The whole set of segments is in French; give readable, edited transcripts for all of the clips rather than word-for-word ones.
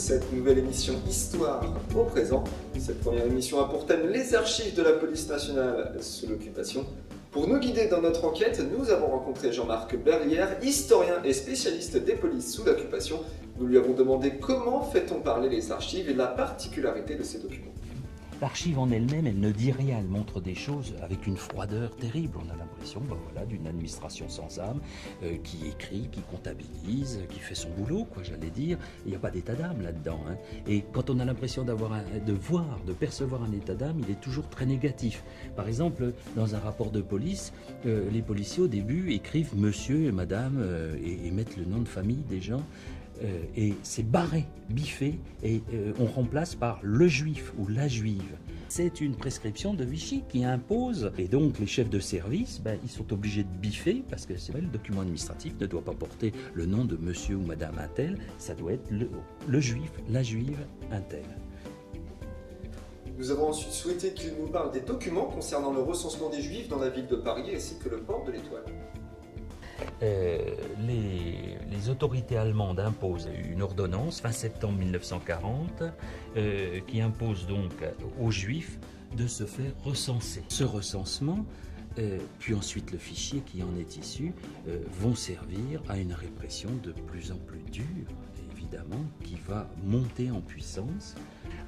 cette nouvelle émission Histoire au présent. Cette première émission a pour thème les archives de la police nationale sous l'occupation. Pour nous guider dans notre enquête, nous avons rencontré Jean-Marc Berlière, historien et spécialiste des polices sous l'occupation. Nous lui avons demandé comment fait-on parler les archives et la particularité de ces documents. L'archive en elle-même, elle ne dit rien, elle montre des choses avec une froideur terrible. On a l'impression d'une administration sans âme qui écrit, qui comptabilise, qui fait son boulot, j'allais dire. Il n'y a pas d'état d'âme là-dedans. Et quand on a l'impression de percevoir un état d'âme, il est toujours très négatif. Par exemple, dans un rapport de police, les policiers au début écrivent monsieur et madame et mettent le nom de famille des gens. Et c'est barré, biffé, et on remplace par le juif ou la juive. C'est une prescription de Vichy qui impose, et donc les chefs de service, ils sont obligés de biffer, parce que c'est vrai, le document administratif ne doit pas porter le nom de monsieur ou madame un tel, ça doit être le juif, la juive, un tel. Nous avons ensuite souhaité qu'il nous parle des documents concernant le recensement des juifs dans la ville de Paris ainsi que le port de l'Étoile. Les autorités allemandes imposent une ordonnance fin septembre 1940 qui impose donc aux Juifs de se faire recenser. Ce recensement, puis ensuite le fichier qui en est issu, vont servir à une répression de plus en plus dure, évidemment, qui va monter en puissance.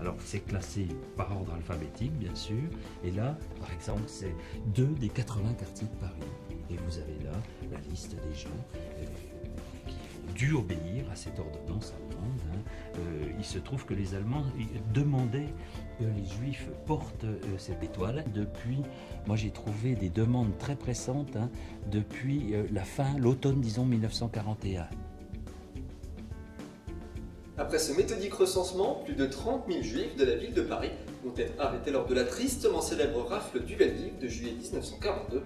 Alors c'est classé par ordre alphabétique, bien sûr, et là, par exemple, c'est 2 des 80 quartiers de Paris. Et vous avez là la liste des gens qui ont dû obéir à cette ordonnance allemande. Il se trouve que les Allemands demandaient que les Juifs portent cette étoile depuis, moi j'ai trouvé des demandes très pressantes, depuis l'automne, disons, 1941. Après ce méthodique recensement, plus de 30 000 juifs de la ville de Paris vont être arrêtés lors de la tristement célèbre rafle du Veldiv de juillet 1942.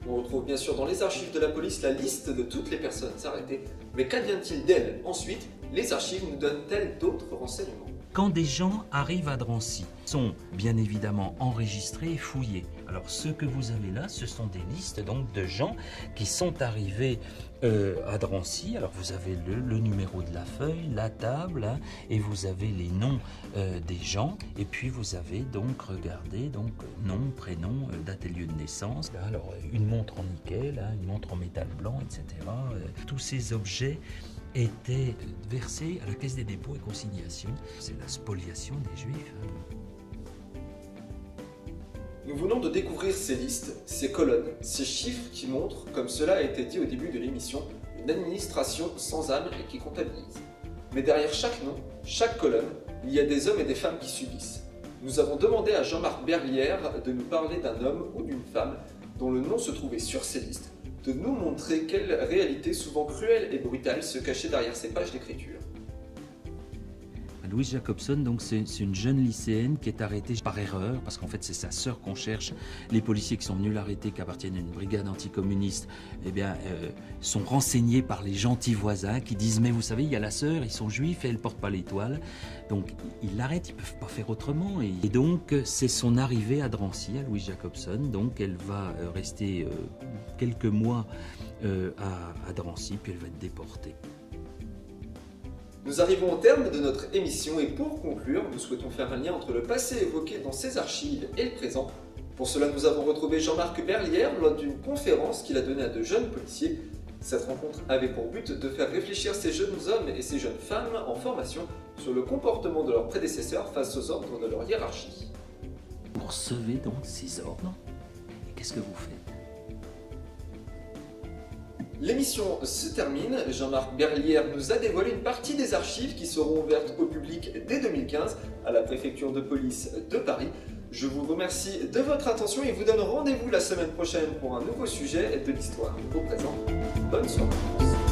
On retrouve bien sûr dans les archives de la police la liste de toutes les personnes arrêtées, mais qu'advient-il d'elles ensuite? Les archives nous donnent-elles d'autres renseignements? Quand des gens arrivent à Drancy, sont bien évidemment enregistrés et fouillés. Alors ce que vous avez là, ce sont des listes donc de gens qui sont arrivés à Drancy. Alors vous avez le numéro de la feuille, la table, et vous avez les noms des gens. Et puis vous avez donc, regardez, donc nom, prénom, date et lieu de naissance. Alors une montre en nickel, une montre en métal blanc, etc. Tous ces objets étaient versés à la Caisse des dépôts et consignations. C'est la spoliation des Juifs. Nous venons de découvrir ces listes, ces colonnes, ces chiffres qui montrent, comme cela a été dit au début de l'émission, une administration sans âme et qui comptabilise. Mais derrière chaque nom, chaque colonne, il y a des hommes et des femmes qui subissent. Nous avons demandé à Jean-Marc Berlière de nous parler d'un homme ou d'une femme dont le nom se trouvait sur ces listes, de nous montrer quelle réalité souvent cruelle et brutale se cachait derrière ces pages d'écriture. Louise Jacobson, donc c'est une jeune lycéenne qui est arrêtée par erreur, parce qu'en fait c'est sa sœur qu'on cherche. Les policiers qui sont venus l'arrêter, qui appartiennent à une brigade anticommuniste, sont renseignés par les gentils voisins qui disent « mais vous savez, il y a la sœur, ils sont juifs et elle ne porte pas l'étoile ». Donc ils l'arrêtent, ils ne peuvent pas faire autrement. Et donc c'est son arrivée à Drancy, à Louise Jacobson. Donc elle va rester quelques mois à Drancy, puis elle va être déportée. Nous arrivons au terme de notre émission et pour conclure, nous souhaitons faire un lien entre le passé évoqué dans ces archives et le présent. Pour cela, nous avons retrouvé Jean-Marc Berlière lors d'une conférence qu'il a donnée à de jeunes policiers. Cette rencontre avait pour but de faire réfléchir ces jeunes hommes et ces jeunes femmes en formation sur le comportement de leurs prédécesseurs face aux ordres de leur hiérarchie. Vous recevez donc ces ordres, et qu'est-ce que vous faites? L'émission se termine. Jean-Marc Berlière nous a dévoilé une partie des archives qui seront ouvertes au public dès 2015 à la préfecture de police de Paris. Je vous remercie de votre attention et vous donne rendez-vous la semaine prochaine pour un nouveau sujet de l'histoire au présent. Bonne soirée.